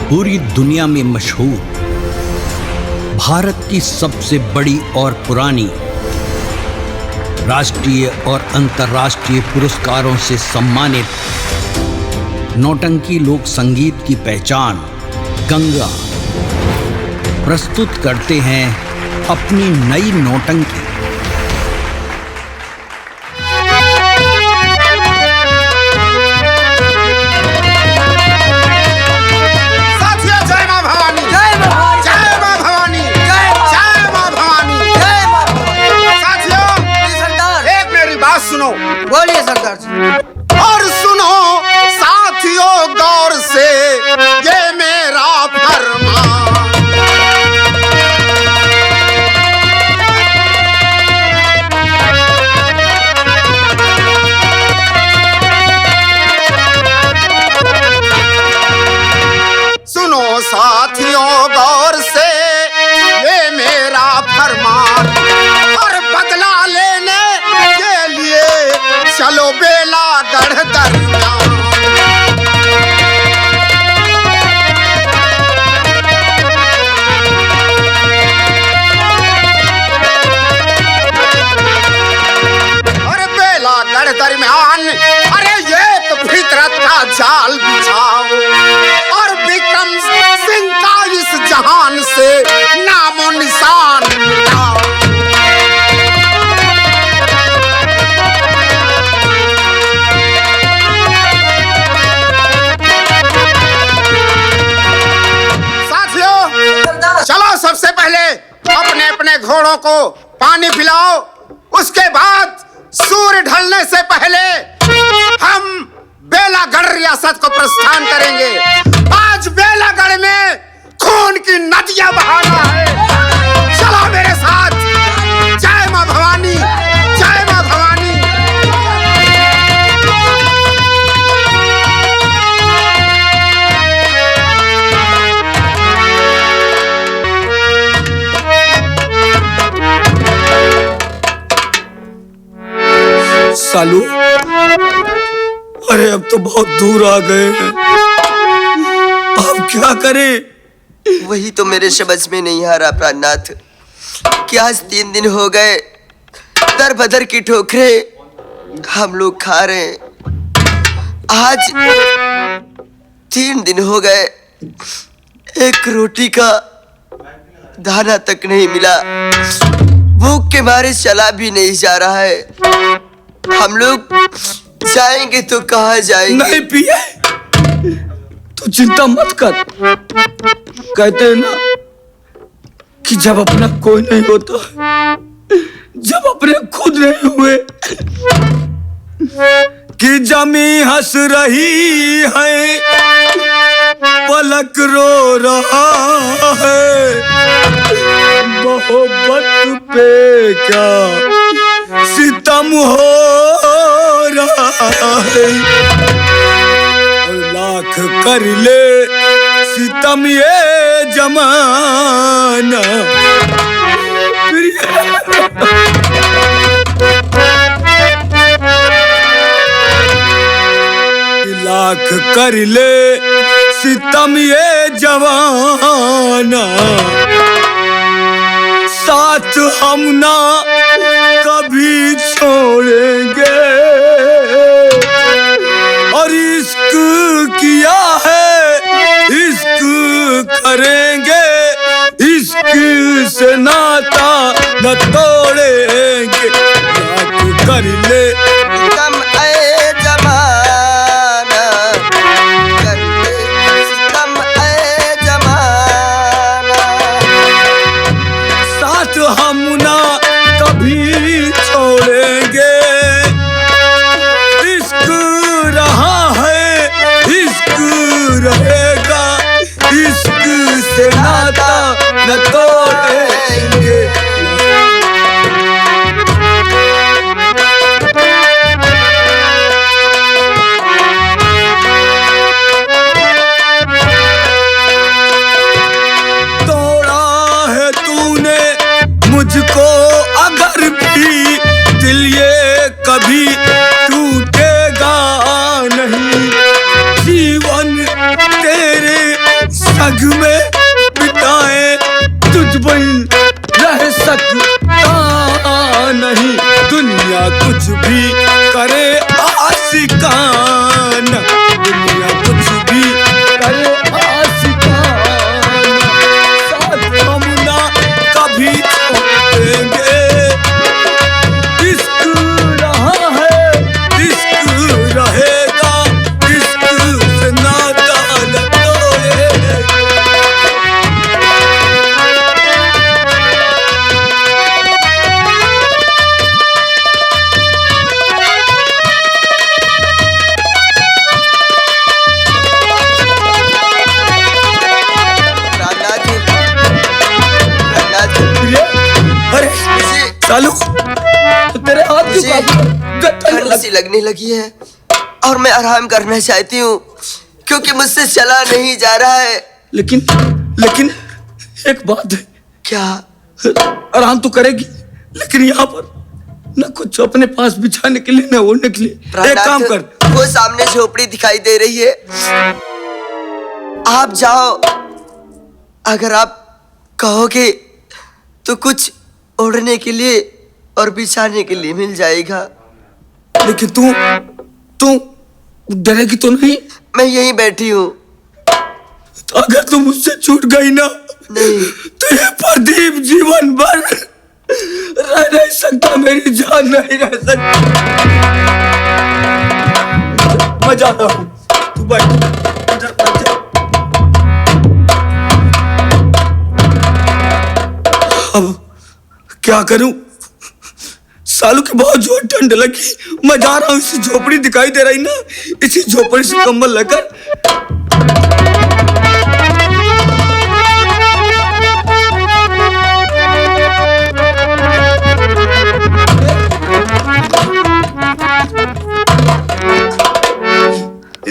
पूरी दुनिया में मशहूर, भारत की सबसे बड़ी और पुरानी, राष्ट्रीय और अंतर्राष्ट्रीय पुरस्कारों से सम्मानित नौटंकी लोक संगीत की पहचान गंगा प्रस्तुत करते हैं अपनी नई नौटंकी। बोलिए सरदार जी। और सुनो साथियों गौर से ये मेरा फरमान, सुनो साथियों गौर से ये मेरा फरमान, और बदला लेने के लिए चलो बेलागढ़ दरमियान। अरे बेलागढ़ दरमियान, अरे एक फितरत का जाल बिछाओ और विक्रम सिंह का इस जहान से नामो निशान मिटाओ। चलो सबसे पहले अपने अपने घोड़ों को पानी पिलाओ, उसके बाद सूर्य ढलने से पहले हम बेलागढ़ रियासत को प्रस्थान करेंगे। आज बेलागढ़ में खून की नदियां बहाना है। चलो मेरे साथ। जय मां भवानी, जय मां भवानी। सालू, अरे अब तो बहुत दूर आ गए हैं, अब क्या करें? वही तो मेरे समझ में नहीं आ रहा प्राणनाथ कि आज 3 दिन हो गए दर बदर की ठोकरें हम लोग खा रहे हैं। आज 3 दिन हो गए, एक रोटी का दाना तक नहीं मिला, भूख के मारे चला भी नहीं जा रहा है। हम लोग जाएंगे तो कहाँ जाएंगे? नहीं पिए तो चिंता मत कर। कहते हैं ना कि जब अपना कोई नहीं होता, जब अपने खुद नहीं हुए, कि जमी हंस रही है पलक रो रहा है, मोहब्बत पे क्या सितम हो रहा है, और लाख कर ले सितम ये जमाना। लाख कर ले सितम ये जवाना, साथ हम ना कभी छोड़ेंगे, और इश्क किया है इश्क करेंगे, इश्क से नाता न तोड़ेंगे। लाख कर ले सितम ए जमाना, कर ले सितम ए जमाना, साथ हम ना कभी छोड़ेंगे, इश्क रहा है इश्क रहेगा, इश्क से नाता न तोड़ेंगे। सालू तेरे हाथ क्यों मुझे कांपे? ठंड सी लगने लगी है और मैं आराम करना चाहती हूँ क्योंकि मुझसे चला नहीं जा रहा है। लेकिन लेकिन एक बात है, क्या? आराम तो करेगी लेकिन यहाँ पर न कुछ अपने पास बिछाने के लिए न ओढ़ने के लिए। एक प्राणनाथ, काम कर, वो सामने झोपड़ी दिखाई दे रही है, आप जाओ। अगर आप कहोगे तो कुछ ओढ़ने के लिए और बिछाने के लिए मिल जाएगा। लेकिन तू तू डरेगी तो नहीं? मैं यहीं बैठी हूँ। तो अगर तू मुझसे छूट गई ना, नहीं। तो ये प्रदीप जीवन भर रह नहीं सकता, मेरी जान नहीं रह सकती। मैं जा रहा हूँ, तू बैठ जा। अब क्या करूं? सालू की बहुत जोर ठंड लगी। मैं जा रहा हूं, इसी झोपड़ी दिखाई दे रही ना, इसी झोपड़ी से कंबल लेकर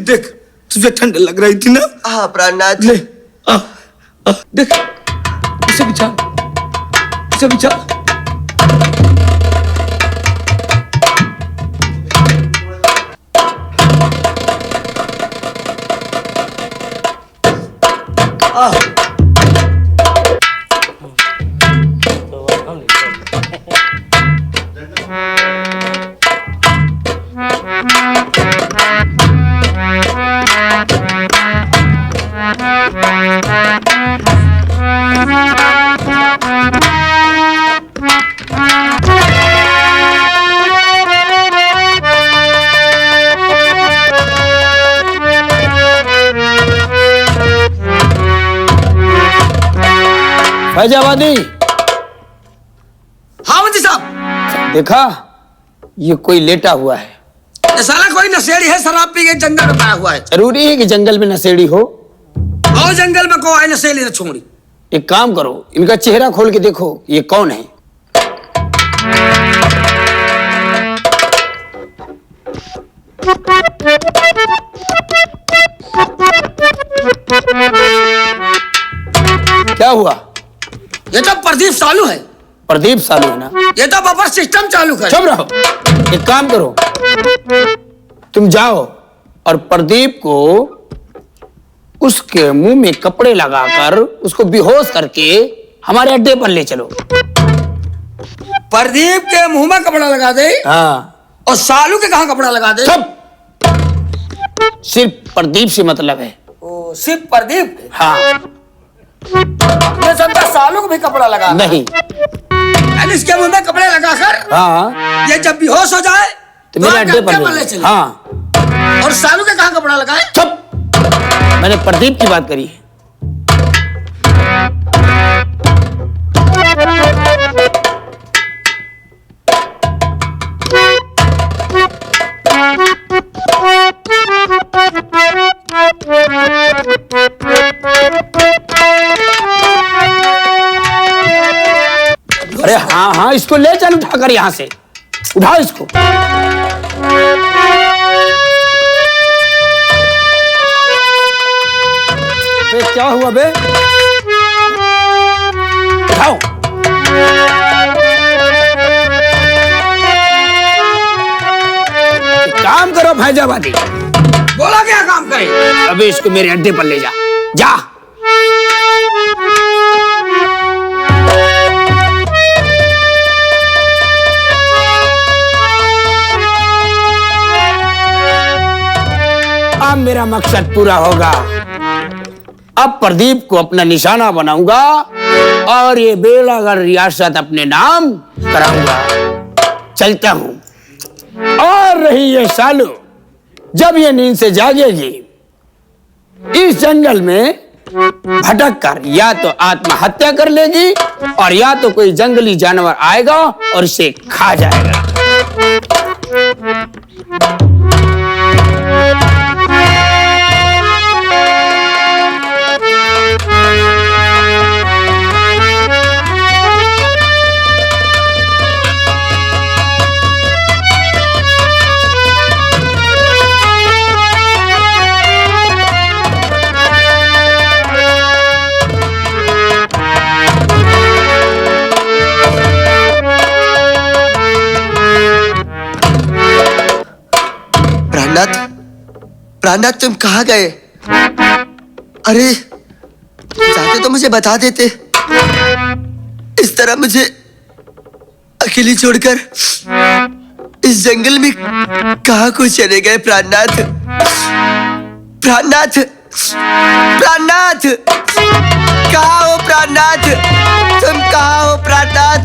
देख, तुझे ठंड लग रही थी ना? हाँ प्राणनाथ। ले आ, देख इसे बिछा, इसे बिछा। फैजाबादी, हाँ मंत्री साहब। देखा ये कोई लेटा हुआ है। ये साला कोई नशेड़ी है, शराब पी के जंगल में पाया हुआ है। जरूरी है कि जंगल में नशेड़ी हो? और जंगल में को आए नशेड़ी न छोड़ी। एक काम करो, इनका चेहरा खोल के देखो, ये कौन है? क्या हुआ? ये तो प्रदीप सालू है। प्रदीप सालू है ना? ये तो बफर सिस्टम चालू कर। चुप रहो। एक काम करो, तुम जाओ और प्रदीप को उसके मुंह में कपड़े लगाकर उसको बेहोश करके हमारे अड्डे पर ले चलो। प्रदीप के मुंह में कपड़ा लगा दे हाँ। और सालू के कहाँ कपड़ा लगा दे? चुप। सिर्फ प्रदीप से मतलब है। ओ, सिर्फ प्रदीप के? हाँ। मैं समझा सालू को भी कपड़ा लगा। नहीं। इसके मुंह में कपड़े लगाकर हाँ। ये जब बेहोश हो जाए तो मेरे अड्डे पर ले ले चले। हाँ। और सालू के कहाँ कपड़ा लगाए? चुप। मैंने प्रदीप की बात करी है। अरे हाँ हाँ, इसको ले चल उठाकर यहां से। उठाओ इसको। बे क्या हुआ बे? उठाओ। काम करो फैजाबादी। बोला क्या काम करे? अबे इसको मेरे अड्डे पर ले जा। जा। अब मेरा मकसद पूरा होगा। अब प्रदीप को अपना निशाना बनाऊंगा और ये बेलागढ़ रियासत अपने नाम कराऊंगा। चलता हूं। और रही ये सालू, जब ये नींद से जागेगी इस जंगल में भटक कर या तो आत्महत्या कर लेगी और या तो कोई जंगली जानवर आएगा और इसे खा जाएगा। प्राणनाथ तुम कहाँ गए? अरे जाते तो मुझे बता देते। इस तरह मुझे अकेली छोड़कर इस जंगल में कहाँ को चले गए प्राणनाथ? प्राणनाथ, प्राणनाथ, कहाँ हो प्राणनाथ? तुम कहाँ हो प्राणनाथ?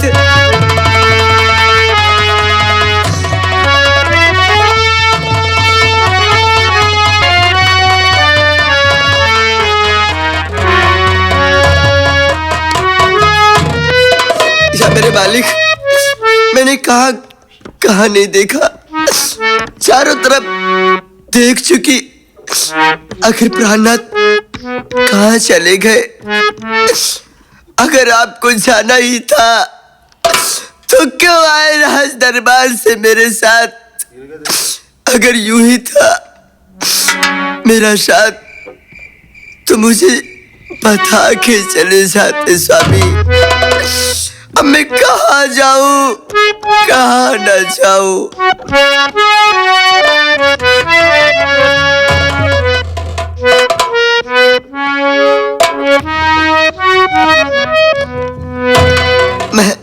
या मेरे मालिक, मैंने कहाँ नहीं देखा, चारों तरफ देख चुकी, आखिर प्राणनाथ कहाँ चले गए? अगर आपको जाना ही था तो क्यों आए राज दरबार से मेरे साथ? अगर यूं ही था मेरा साथ तो मुझे बता के चले जाते स्वामी। अब मैं कहाँ जाऊं, कहाँ न जाऊं? मैं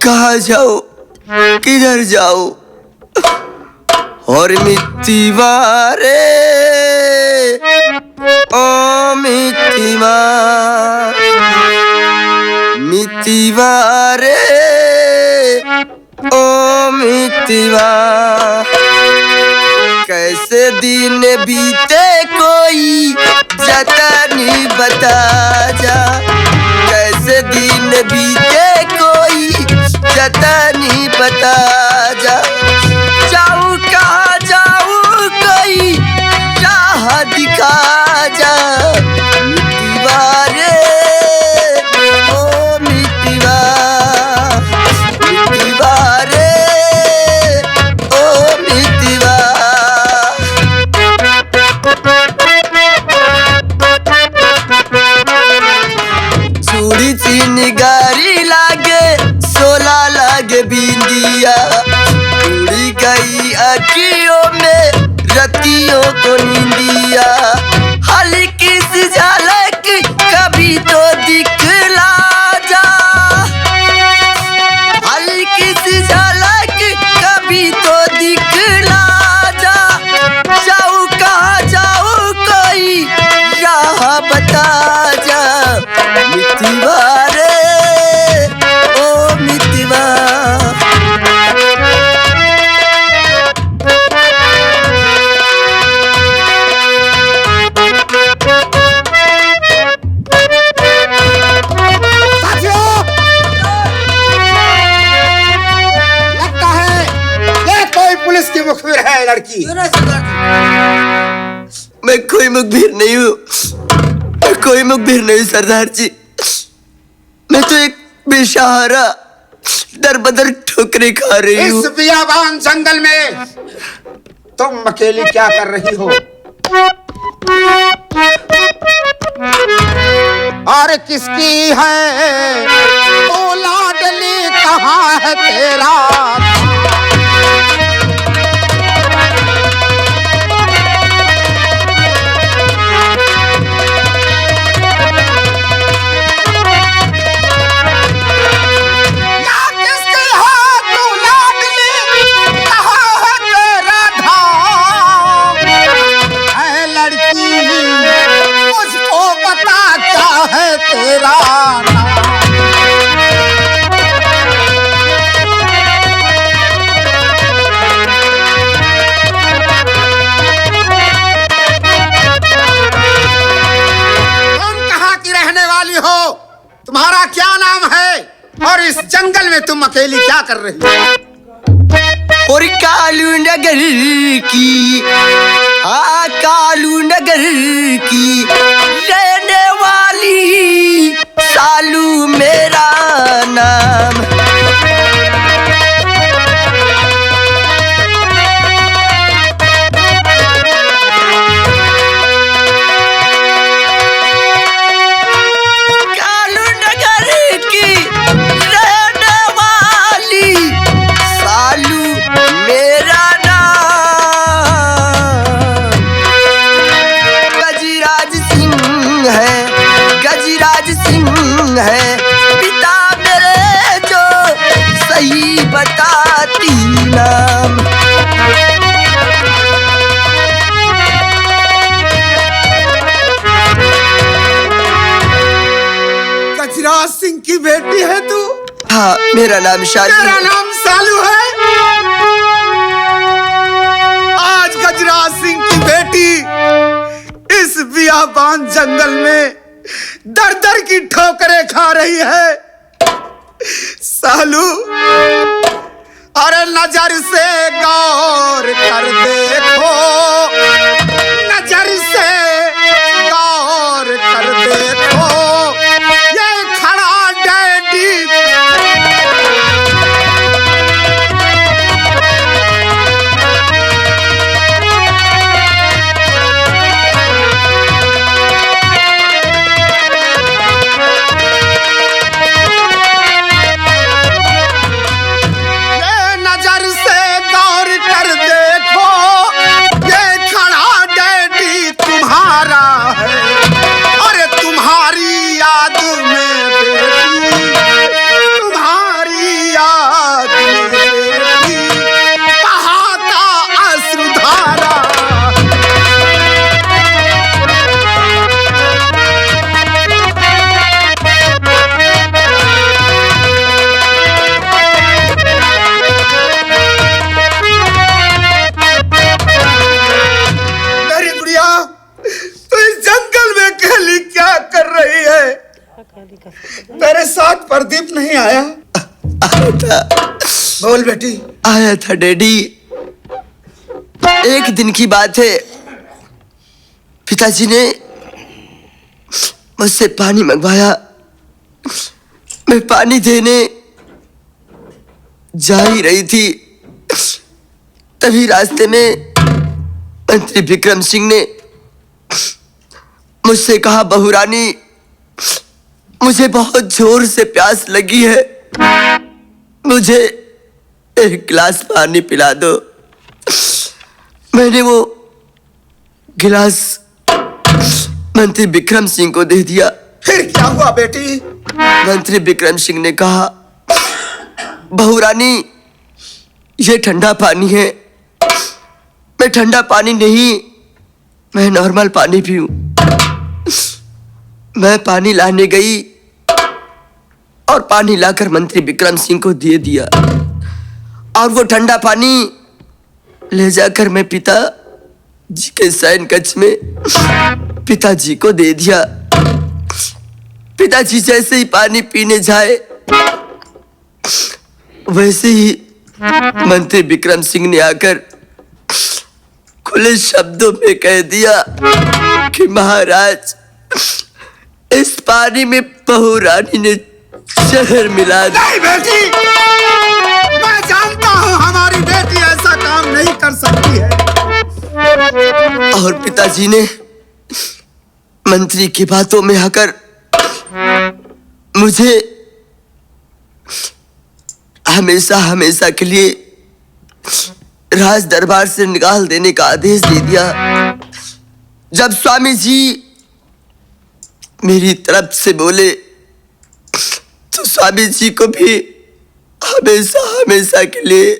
कहाँ जाऊं, किधर जाऊं? और मित्तीवा रे, ओ मित्तीवा, मित्तीवा रे, ओ मित्तीवा, कैसे दिन बीते कोई जतनी बता जा, कैसे दिन बीते कोई जतनी बता जा। जाऊँ कहाँ जाऊँ कोई राह दिखा जा। मित्तीवा रे, ओ मित्तीवा, मित्तीवा रे, ओ मित्तीवा। चूड़ी चीन गारी लागे, सोला लागे बिंदिया, उड़ी गई अखियों में रतियों को नींदिया। हल्की सी झलक कभी तो दिखला जा, हल्की सी झलक कभी तो दिखला जा। जाऊँ कहाँ जाऊँ कोई राह बता जा। मित्तीवा रे, ओ मित्तीवा। लगता है ये कोई पुलिस की मुखबिर है लड़की। मैं कोई मुखबिर नहीं हूँ, मैं कोई मुखबिर नहीं सरदार जी। मैं तो एक बेसहारा दर बदर ठोकरे खा रही हूँ। इस बियाबान जंगल में तुम अकेली क्या कर रही हो? और किसकी है ओ लाडली, कहाँ है तेरा? तेरा तुम कहाँ की रहने वाली हो? तुम्हारा क्या नाम है? और इस जंगल में तुम अकेली क्या कर रही हो? और कालू नगर की, हाँ कालू नगर की रहने वाली सालू मेरा नाम। कालू नगर की रहने वाली सालू मेरा नाम। राज सिंह है पिता मेरे जो सही बताती नाम। गजराज सिंह की बेटी है तू? हाँ, मेरा नाम शालू। तेरा नाम सालू है? आज गजराज सिंह की बेटी इस बियाबान जंगल में दर दर की ठोकरें खा रही है। सालू, अरे नजर से गौर कर देखो, नजर से गौर कर देखो, ये खड़ा डैडी तेरे साथ प्रदीप नहीं आया? आया था। बोल बेटी। आया था डैडी। एक दिन की बात है, पिताजी ने मुझसे पानी मंगवाया। मैं पानी देने जा ही रही थी, तभी रास्ते में मंत्री विक्रम सिंह ने मुझसे कहा, बहू रानी मुझे बहुत जोर से प्यास लगी है, मुझे एक गिलास पानी पिला दो। मैंने वो गिलास मंत्री विक्रम सिंह को दे दिया। फिर क्या हुआ बेटी? मंत्री विक्रम सिंह ने कहा, बहू रानी ये ठंडा पानी है। मैं ठंडा पानी नहीं, मैं नॉर्मल पानी पीऊं। मैं पानी लाने गई और पानी लाकर मंत्री विक्रम सिंह को दे दिया, और वो ठंडा पानी ले जाकर मैं पिताजी के शयन कक्ष में पिताजी को दे दिया। पिताजी जैसे ही पानी पीने जाए, वैसे ही मंत्री विक्रम सिंह ने आकर खुले शब्दों में कह दिया कि महाराज, इस पानी में बहू रानी ने जहर मिला दिया। नहीं बेटी, मैं जानता हूँ हमारी बेटी ऐसा काम नहीं कर सकती है। और पिताजी ने मंत्री की बातों में आकर मुझे हमेशा हमेशा के लिए राज दरबार से निकाल देने का आदेश दे दिया। जब स्वामी जी मेरी तरफ से बोले तो स्वामी जी को भी हमेशा हमेशा के लिए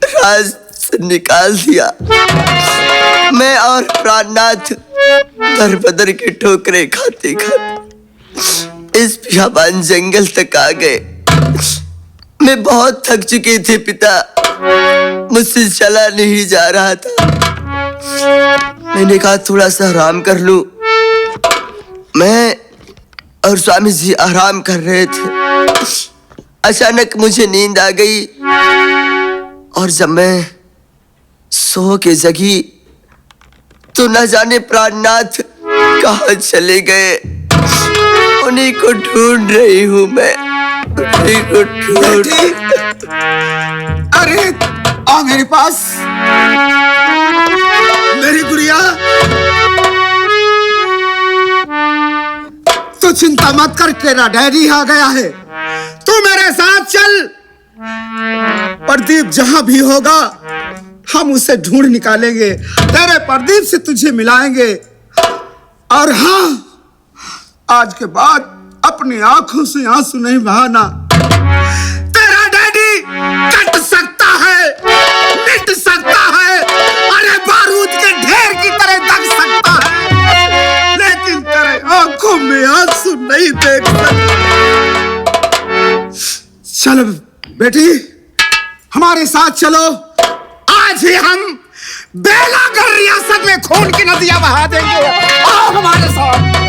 राज से निकाल दिया। मैं और प्राणनाथ दर बदर की ठोकरें खाते खाते इस बियाबान जंगल तक आ गए। मैं बहुत थक चुके थे पिता, मुझसे चला नहीं जा रहा था। मैंने कहा थोड़ा सा आराम कर लूं। मैं और स्वामी जी आराम कर रहे थे, अचानक मुझे नींद आ गई, और जब मैं सो के जगी तो न जाने प्राणनाथ कहाँ चले गए। उन्हीं को ढूंढ रही हूँ मैं, उन्हीं को ढूंढ। अरे आ मेरे पास, मेरी गुड़िया। तू चिंता मत कर, तेरा डैडी आ गया है। तू मेरे साथ चल, प्रदीप जहां भी होगा हम उसे ढूंढ निकालेंगे, तेरे प्रदीप से तुझे मिलाएंगे। और हाँ, आज के बाद अपनी आंखों से आंसू नहीं बहाना। तेरा डैडी कट सकता है, मिट सकता है, अरे बारूद के ढेर की तरह दग सकता है, लेकिन तेरे आंखों में आंसू नहीं देख सकता। चलो बेटी, हमारे साथ चलो। आज ही हम बेलागढ़ रियासत में खून की नदियां बहा देंगे। आओ हमारे साथ।